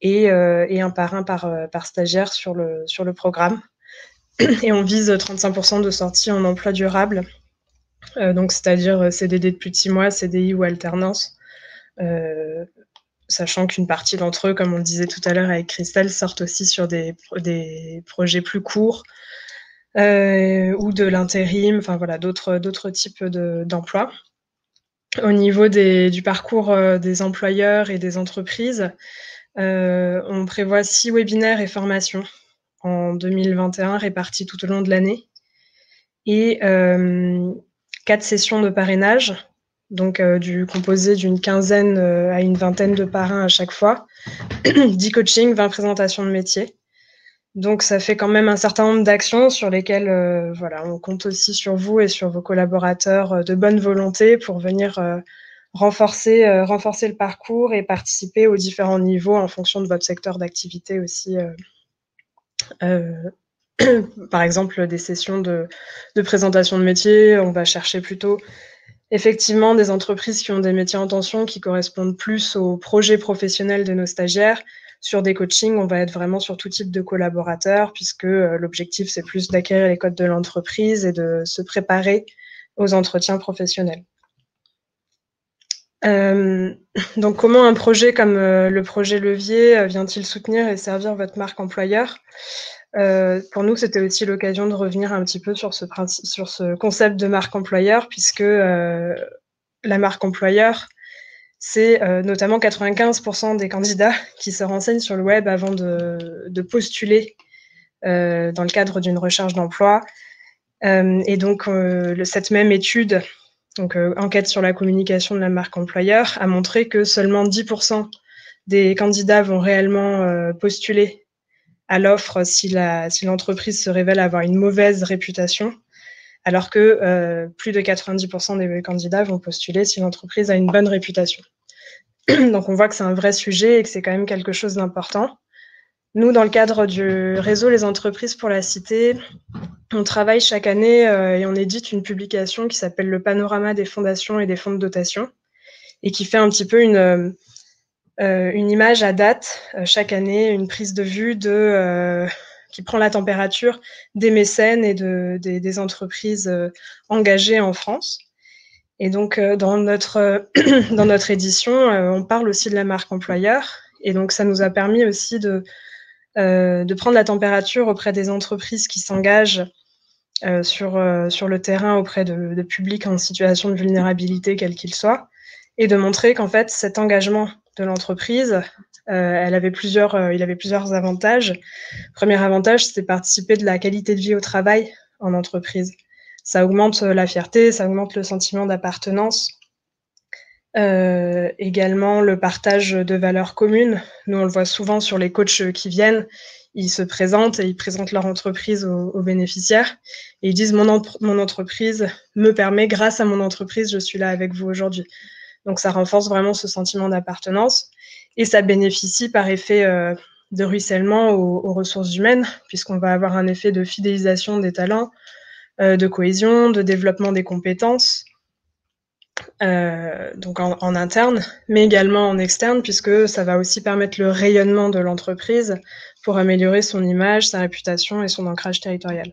[SPEAKER 2] et un parrain par stagiaire sur le programme. Et on vise 35% de sorties en emploi durable. Donc, c'est-à-dire CDD de plus de 6 mois, CDI ou alternance, sachant qu'une partie d'entre eux, comme on le disait tout à l'heure avec Christelle, sortent aussi sur des projets plus courts ou de l'intérim, enfin voilà, d'autres types d'emplois. Au niveau du parcours des employeurs et des entreprises, on prévoit 6 webinaires et formations en 2021 répartis tout au long de l'année et 4 sessions de parrainage, donc composé d'une quinzaine à une vingtaine de parrains à chaque fois, 10 coachings, 20 présentations de métiers. Donc ça fait quand même un certain nombre d'actions sur lesquelles on compte aussi sur vous et sur vos collaborateurs de bonne volonté pour venir renforcer le parcours et participer aux différents niveaux en fonction de votre secteur d'activité aussi. Par exemple, des sessions de présentation de métiers, on va chercher plutôt effectivement des entreprises qui ont des métiers en tension, qui correspondent plus aux projets professionnels de nos stagiaires. Sur des coachings, on va être vraiment sur tout type de collaborateurs, puisque l'objectif, c'est plus d'acquérir les codes de l'entreprise et de se préparer aux entretiens professionnels. Donc comment un projet comme, le projet Levier, vient-il soutenir et servir votre marque employeur? Pour nous, c'était aussi l'occasion de revenir un petit peu sur ce concept de marque employeur puisque, la marque employeur, c'est, notamment 95 des candidats qui se renseignent sur le web avant de postuler, dans le cadre d'une recherche d'emploi. Et donc, cette même étude, donc, enquête sur la communication de la marque employeur, a montré que seulement 10 des candidats vont réellement, postuler à l'offre si l'entreprise se révèle avoir une mauvaise réputation, alors que, plus de 90 des candidats vont postuler si l'entreprise a une bonne réputation. Donc on voit que c'est un vrai sujet et que c'est quand même quelque chose d'important. Nous, dans le cadre du réseau Les Entreprises pour la Cité, on travaille chaque année et on édite une publication qui s'appelle le Panorama des fondations et des fonds de dotation et qui fait un petit peu une image à date chaque année, une prise de vue qui prend la température des mécènes et des entreprises engagées en France. Et donc, dans notre édition, on parle aussi de la marque employeur. Et donc, ça nous a permis aussi de prendre la température auprès des entreprises qui s'engagent sur le terrain auprès de publics en situation de vulnérabilité, quel qu'il soit, et de montrer qu'en fait, cet engagement de l'entreprise, il avait plusieurs avantages. Premier avantage, c'était participer de la qualité de vie au travail en entreprise. Ça augmente la fierté, ça augmente le sentiment d'appartenance. Également, le partage de valeurs communes. Nous, on le voit souvent sur les coachs qui viennent. Ils se présentent et ils présentent leur entreprise aux bénéficiaires. Et ils disent mon entreprise me permet, grâce à mon entreprise, je suis là avec vous aujourd'hui. Donc, ça renforce vraiment ce sentiment d'appartenance. Et ça bénéficie par effet de ruissellement aux ressources humaines, puisqu'on va avoir un effet de fidélisation des talents, de cohésion, de développement des compétences, donc en interne, mais également en externe, puisque ça va aussi permettre le rayonnement de l'entreprise pour améliorer son image, sa réputation et son ancrage territorial.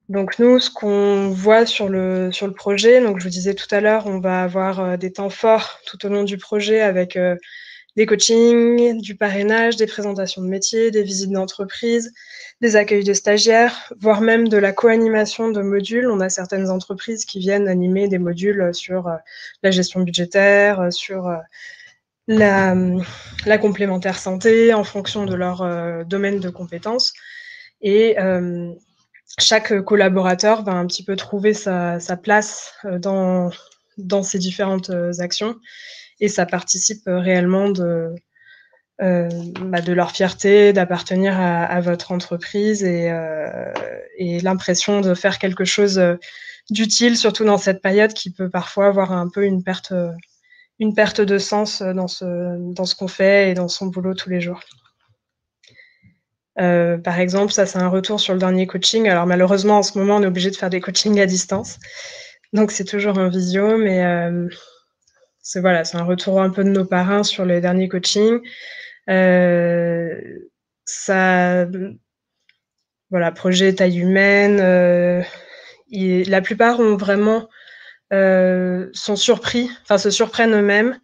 [SPEAKER 2] Donc nous, ce qu'on voit sur le projet, donc je vous disais tout à l'heure, on va avoir des temps forts tout au long du projet avec des coachings, du parrainage, des présentations de métiers, des visites d'entreprise, des accueils de stagiaires, voire même de la co-animation de modules. On a certaines entreprises qui viennent animer des modules sur la gestion budgétaire, sur la complémentaire santé en fonction de leur domaine de compétences. Et chaque collaborateur va un petit peu trouver sa place dans ces différentes actions. Et ça participe réellement de leur fierté, d'appartenir à votre entreprise et l'impression de faire quelque chose d'utile, surtout dans cette période qui peut parfois avoir un peu une perte de sens dans ce qu'on fait et dans son boulot tous les jours. Par exemple, ça, c'est un retour sur le dernier coaching. Alors malheureusement, en ce moment, on est obligé de faire des coachings à distance. Donc c'est toujours en visio, mais c'est un retour un peu de nos parrains sur les derniers coachings. Projet taille humaine. La plupart ont vraiment sont surpris, se surprennent eux-mêmes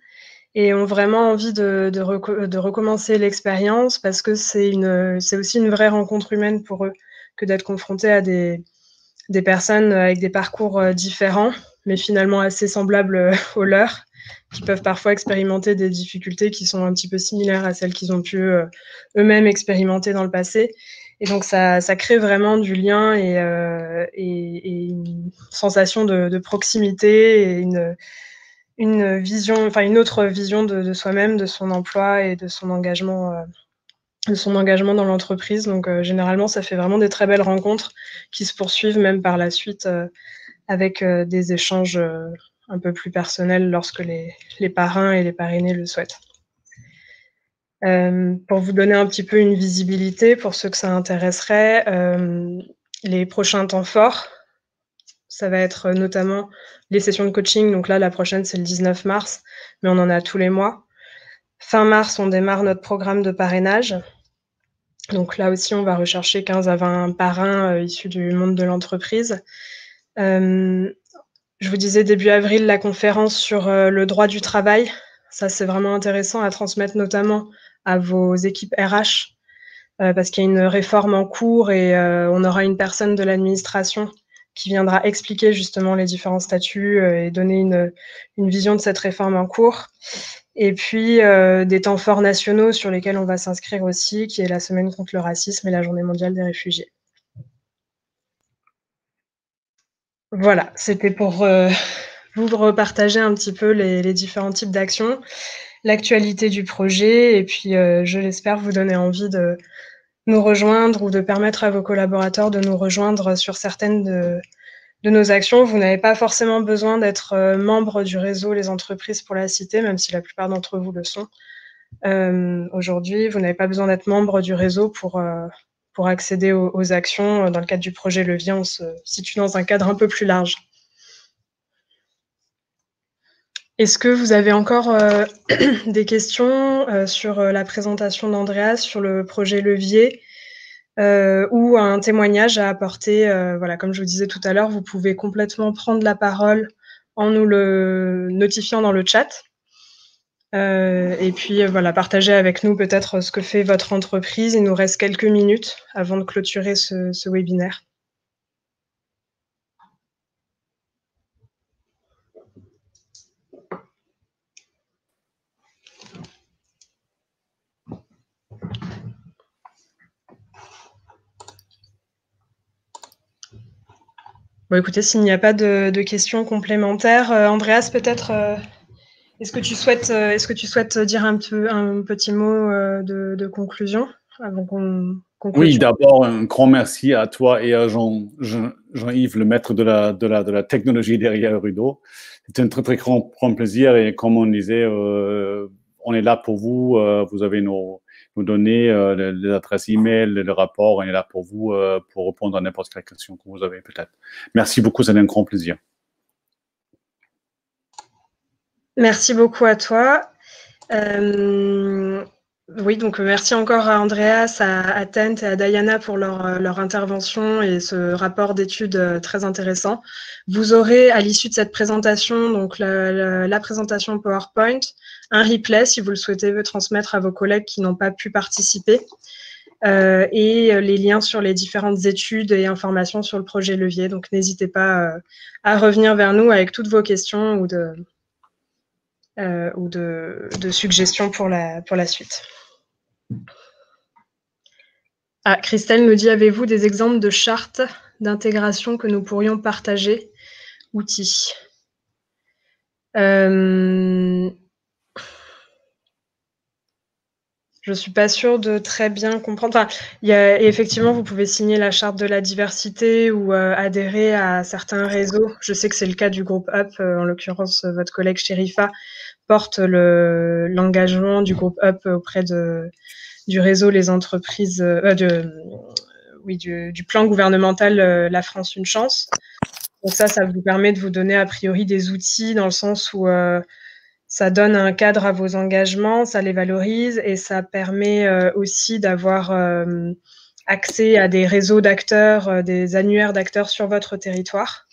[SPEAKER 2] et ont vraiment envie de recommencer l'expérience parce que c'est aussi une vraie rencontre humaine pour eux que d'être confrontés à des personnes avec des parcours différents, mais finalement assez semblables aux leurs, qui peuvent parfois expérimenter des difficultés qui sont un petit peu similaires à celles qu'ils ont pu eux-mêmes expérimenter dans le passé. Et donc, ça crée vraiment du lien et une sensation de proximité et une vision, une autre vision de soi-même, de son emploi et de son engagement dans l'entreprise. Donc, généralement, ça fait vraiment des très belles rencontres qui se poursuivent même par la suite avec des échanges un peu plus personnels lorsque les parrains et les parrainés le souhaitent. Pour vous donner un petit peu une visibilité, pour ceux que ça intéresserait, les prochains temps forts, ça va être notamment les sessions de coaching. Donc là, la prochaine, c'est le 19 mars, mais on en a tous les mois. Fin mars, on démarre notre programme de parrainage. Donc là aussi, on va rechercher 15 à 20 parrains issus du monde de l'entreprise. Je vous disais début avril, la conférence sur le droit du travail. Ça, c'est vraiment intéressant à transmettre notamment à vos équipes RH parce qu'il y a une réforme en cours et on aura une personne de l'administration qui viendra expliquer justement les différents statuts et donner une vision de cette réforme en cours. Et puis, des temps forts nationaux sur lesquels on va s'inscrire aussi, qui est la Semaine contre le racisme et la Journée mondiale des réfugiés. Voilà, c'était pour vous repartager un petit peu les différents types d'actions, l'actualité du projet et puis, je l'espère, vous donner envie de nous rejoindre ou de permettre à vos collaborateurs de nous rejoindre sur certaines de nos actions. Vous n'avez pas forcément besoin d'être membre du réseau Les Entreprises pour la Cité, même si la plupart d'entre vous le sont. Aujourd'hui, vous n'avez pas besoin d'être membre du réseau pour accéder aux actions. Dans le cadre du projet Levier, on se situe dans un cadre un peu plus large. Est-ce que vous avez encore des questions sur la présentation d'Andreas, sur le projet Levier ou un témoignage à apporter? Voilà, comme je vous disais tout à l'heure, vous pouvez complètement prendre la parole en nous le notifiant dans le chat. Et puis voilà, partagez avec nous peut-être ce que fait votre entreprise. Il nous reste quelques minutes avant de clôturer ce webinaire. Bon, écoutez, s'il n'y a pas de questions complémentaires, Andreas, peut-être, est-ce que tu souhaites dire un petit mot de conclusion avant qu'on clôture?
[SPEAKER 1] Oui, d'abord, un grand merci à toi et à Jean-Yves, le maître de la technologie derrière Rudo. C'est un très, très grand plaisir et comme on disait, on est là pour vous. Vous avez nos données, les adresses e-mail, le rapport. On est là pour vous, pour répondre à n'importe quelle question que vous avez peut-être. Merci beaucoup, c'est un grand plaisir.
[SPEAKER 2] Merci beaucoup à toi. Oui, donc merci encore à Andreas, à Tent et à Diana pour leur intervention et ce rapport d'études très intéressant. Vous aurez à l'issue de cette présentation, donc la présentation PowerPoint, un replay si vous le souhaitez transmettre à vos collègues qui n'ont pas pu participer et les liens sur les différentes études et informations sur le projet Levier. Donc n'hésitez pas à revenir vers nous avec toutes vos questions ou de suggestions pour la suite. Ah, Christelle nous dit, avez-vous des exemples de chartes d'intégration que nous pourrions partager? Outils. Je ne suis pas sûre de très bien comprendre. Enfin, effectivement, vous pouvez signer la charte de la diversité ou adhérer à certains réseaux. Je sais que c'est le cas du groupe UP. En l'occurrence, votre collègue Sherifa porte l'engagement du groupe UP auprès du réseau Les Entreprises, du plan gouvernemental La France Une Chance. Donc ça vous permet de vous donner a priori des outils dans le sens où ça donne un cadre à vos engagements, ça les valorise et ça permet aussi d'avoir accès à des réseaux d'acteurs, des annuaires d'acteurs sur votre territoire.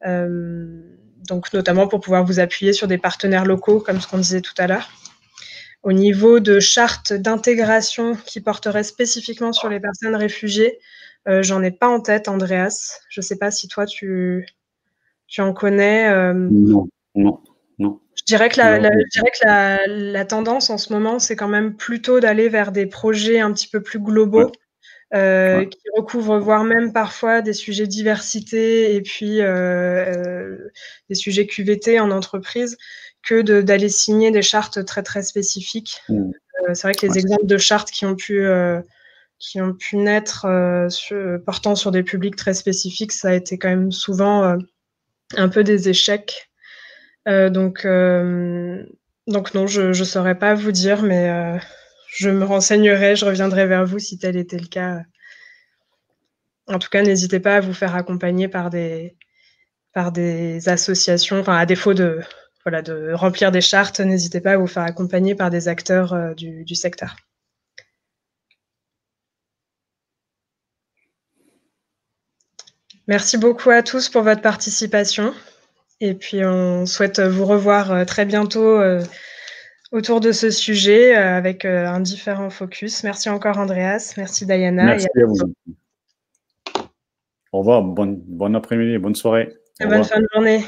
[SPEAKER 2] Donc notamment pour pouvoir vous appuyer sur des partenaires locaux, comme ce qu'on disait tout à l'heure. Au niveau de chartes d'intégration qui porteraient spécifiquement sur les personnes réfugiées, j'en ai pas en tête, Andreas. Je ne sais pas si toi, tu en connais.
[SPEAKER 1] Non.
[SPEAKER 2] Je dirais que la tendance en ce moment, c'est quand même plutôt d'aller vers des projets un petit peu plus globaux, qui recouvrent voire même parfois des sujets diversité et puis des sujets QVT en entreprise, que d'aller signer des chartes très, très spécifiques. C'est vrai que les exemples de chartes qui ont pu naître portant sur des publics très spécifiques, ça a été quand même souvent un peu des échecs. Donc non, je ne saurais pas vous dire, mais je me renseignerai, je reviendrai vers vous si tel était le cas. En tout cas, n'hésitez pas à vous faire accompagner par des associations, enfin à défaut de remplir des chartes, n'hésitez pas à vous faire accompagner par des acteurs du secteur. Merci beaucoup à tous pour votre participation Et puis, on souhaite vous revoir très bientôt autour de ce sujet avec un différent focus. Merci encore, Andreas. Merci, Diana.
[SPEAKER 1] Merci à vous. Au revoir. Bon après-midi, bonne soirée.
[SPEAKER 2] Bonne fin de journée.